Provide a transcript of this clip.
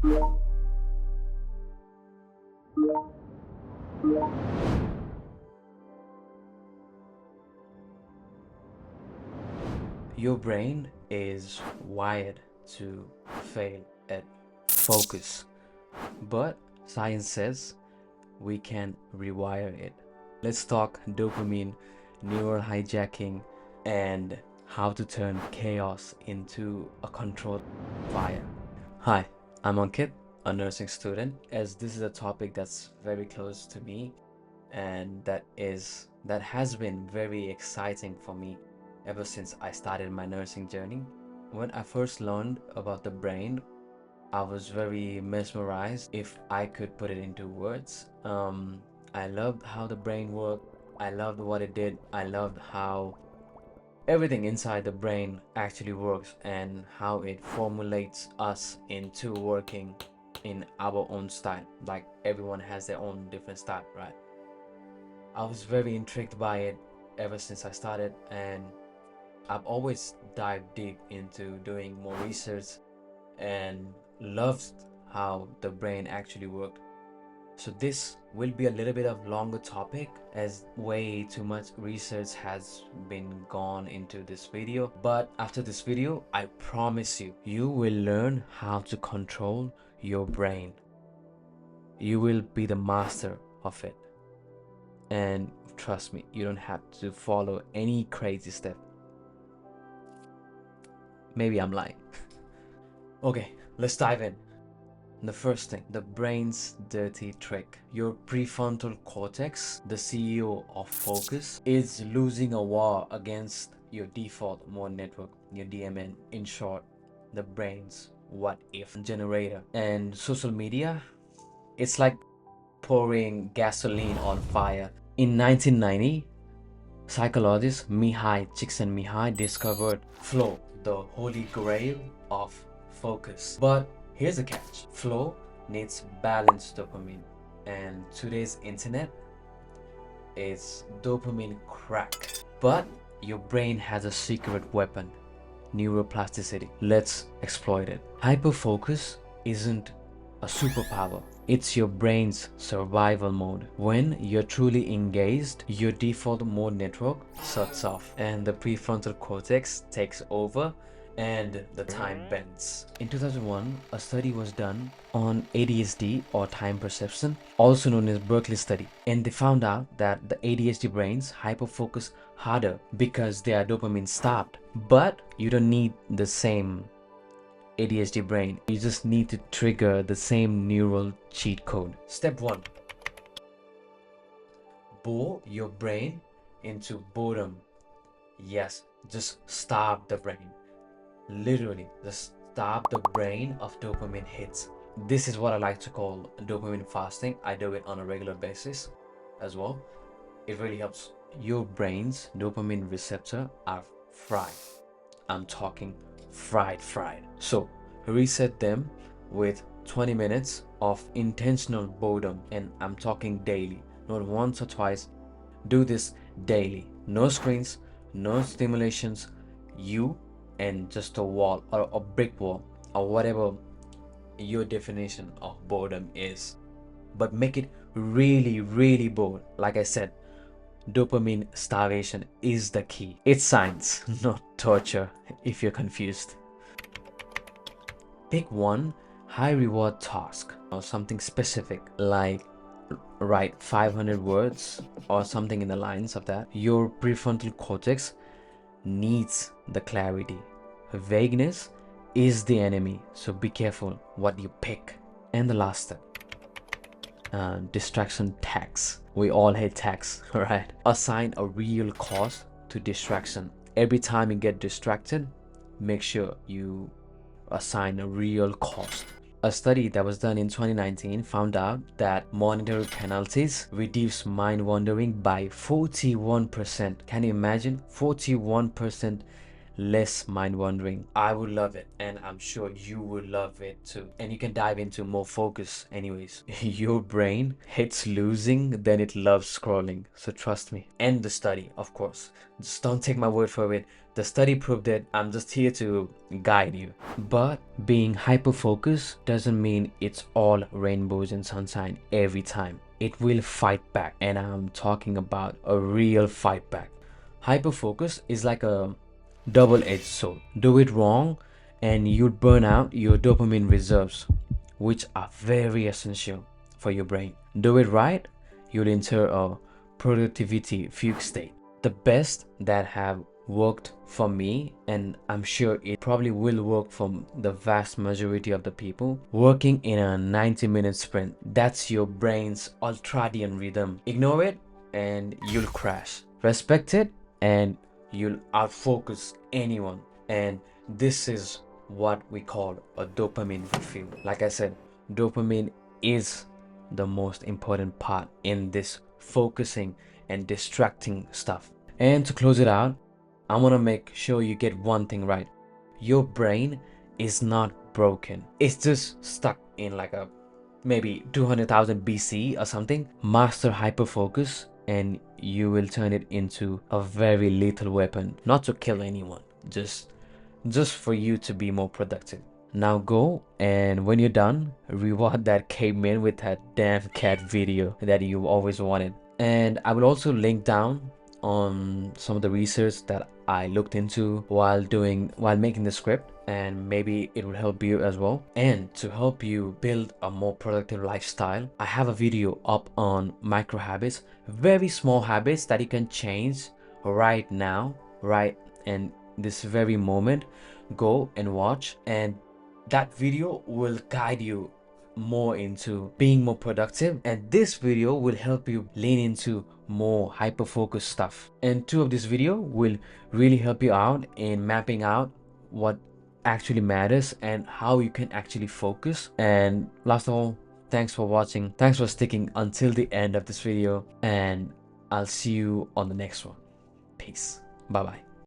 Your brain is wired to fail at focus, but science says we can rewire it. Let's talk dopamine, neural hijacking, and how to turn chaos into a controlled fire. Hi, I'm Ankit, a nursing student, as this is a topic that's very close to me and that has been very exciting for me ever since I started my nursing journey. When I first learned about the brain, I was very mesmerized if I could put it into words. I loved how the brain worked. I loved what it did. I loved how everything inside the brain actually works and how it formulates us into working in our own style. Like everyone has their own different style, right? I was very intrigued by it ever since I started, and I've always dived deep into doing more research and loved how the brain actually worked. So this will be a little bit of longer topic as way too much research has been gone into this video. But after this video, I promise you, you will learn how to control your brain. You will be the master of it. And trust me, you don't have to follow any crazy step. Maybe I'm lying. Okay, let's dive in. The first thing, the brain's dirty trick. Your prefrontal cortex, the CEO of focus, is losing a war against your default mode network, your DMN. In short, the brain's what if generator. And social media, it's like pouring gasoline on fire. In 1990, psychologist Csikszentmihalyi discovered flow, the holy grail of focus. But here's the catch. Flow needs balanced dopamine, and today's internet is dopamine crack. But your brain has a secret weapon, neuroplasticity. Let's exploit it. Hyperfocus isn't a superpower. It's your brain's survival mode. When you're truly engaged, your default mode network shuts off and the prefrontal cortex takes over and the time bends. In 2001, a study was done on ADHD, or time perception, also known as Barkley study, and they found out that the ADHD brains hyperfocus harder because they are dopamine starved. But you don't need the same ADHD brain. You just need to trigger the same neural cheat code. Step 1. Bore your brain into boredom. Yes, just starve the brain. Literally, just starve the brain of dopamine hits. This is what I like to call dopamine fasting. I do it on a regular basis as well. It really helps. Your brain's dopamine receptor are fried. I'm talking fried. So reset them with 20 minutes of intentional boredom, and I'm talking daily, not once or twice. Do this daily. No screens, no stimulations, you and just a wall or a brick wall or whatever your definition of boredom is. But make it really bored. Like I said, dopamine starvation is the key. It's science, not torture, if you're confused. Pick one high reward task or something specific, like write 500 words or something in the lines of that. Your prefrontal cortex needs the clarity. Vagueness is the enemy, so be careful what you pick. And the last step, distraction tax. We all hate tax, right? Assign a real cost to distraction. Every time you get distracted, make sure you assign a real cost. A study that was done in 2019 found out that monetary penalties reduce mind wandering by 41%. Can you imagine? 41% less mind wandering. I would love it, and I'm sure you would love it too. And you can dive into more focus anyways. Your brain hates losing than it loves scrolling, so trust me. And the study, of course. Just don't take my word for it. The study proved it. I'm just here to guide you. But being hyper focused doesn't mean it's all rainbows and sunshine every time. It will fight back, and I'm talking about a real fight back. Hyperfocus is like a double-edged sword. Do it wrong and you'll burn out your dopamine reserves, which are very essential for your brain. Do it right, you'll enter a productivity fugue state. The best that have worked for me, and I'm sure it probably will work for the vast majority of the people, working in a 90-minute sprint. That's your brain's ultradian rhythm. Ignore it and you'll crash. Respect it and you'll outfocus anyone. And this is what we call a dopamine refill. Like I said, dopamine is the most important part in this focusing and distracting stuff. And to close it out, I want to make sure you get one thing right. Your brain is not broken. It's just stuck in like a maybe 200,000 BC or something. Master hyperfocus and you will turn it into a very lethal weapon. Not to kill anyone, just for you to be more productive. Now go, and when you're done, reward that caveman with that damn cat video that you always wanted. And I will also link down on some of the research that I looked into while making the script, and maybe it will help you as well. And to help you build a more productive lifestyle, I have a video up on micro habits, very small habits that you can change right now, right in this very moment. Go and watch, and that video will guide you more into being more productive, and this video will help you lean into more hyper focus stuff. And two of this video will really help you out in mapping out what actually matters and how you can actually focus. And last of all, thanks for watching, thanks for sticking until the end of this video, and I'll see you on the next one. Peace. Bye bye.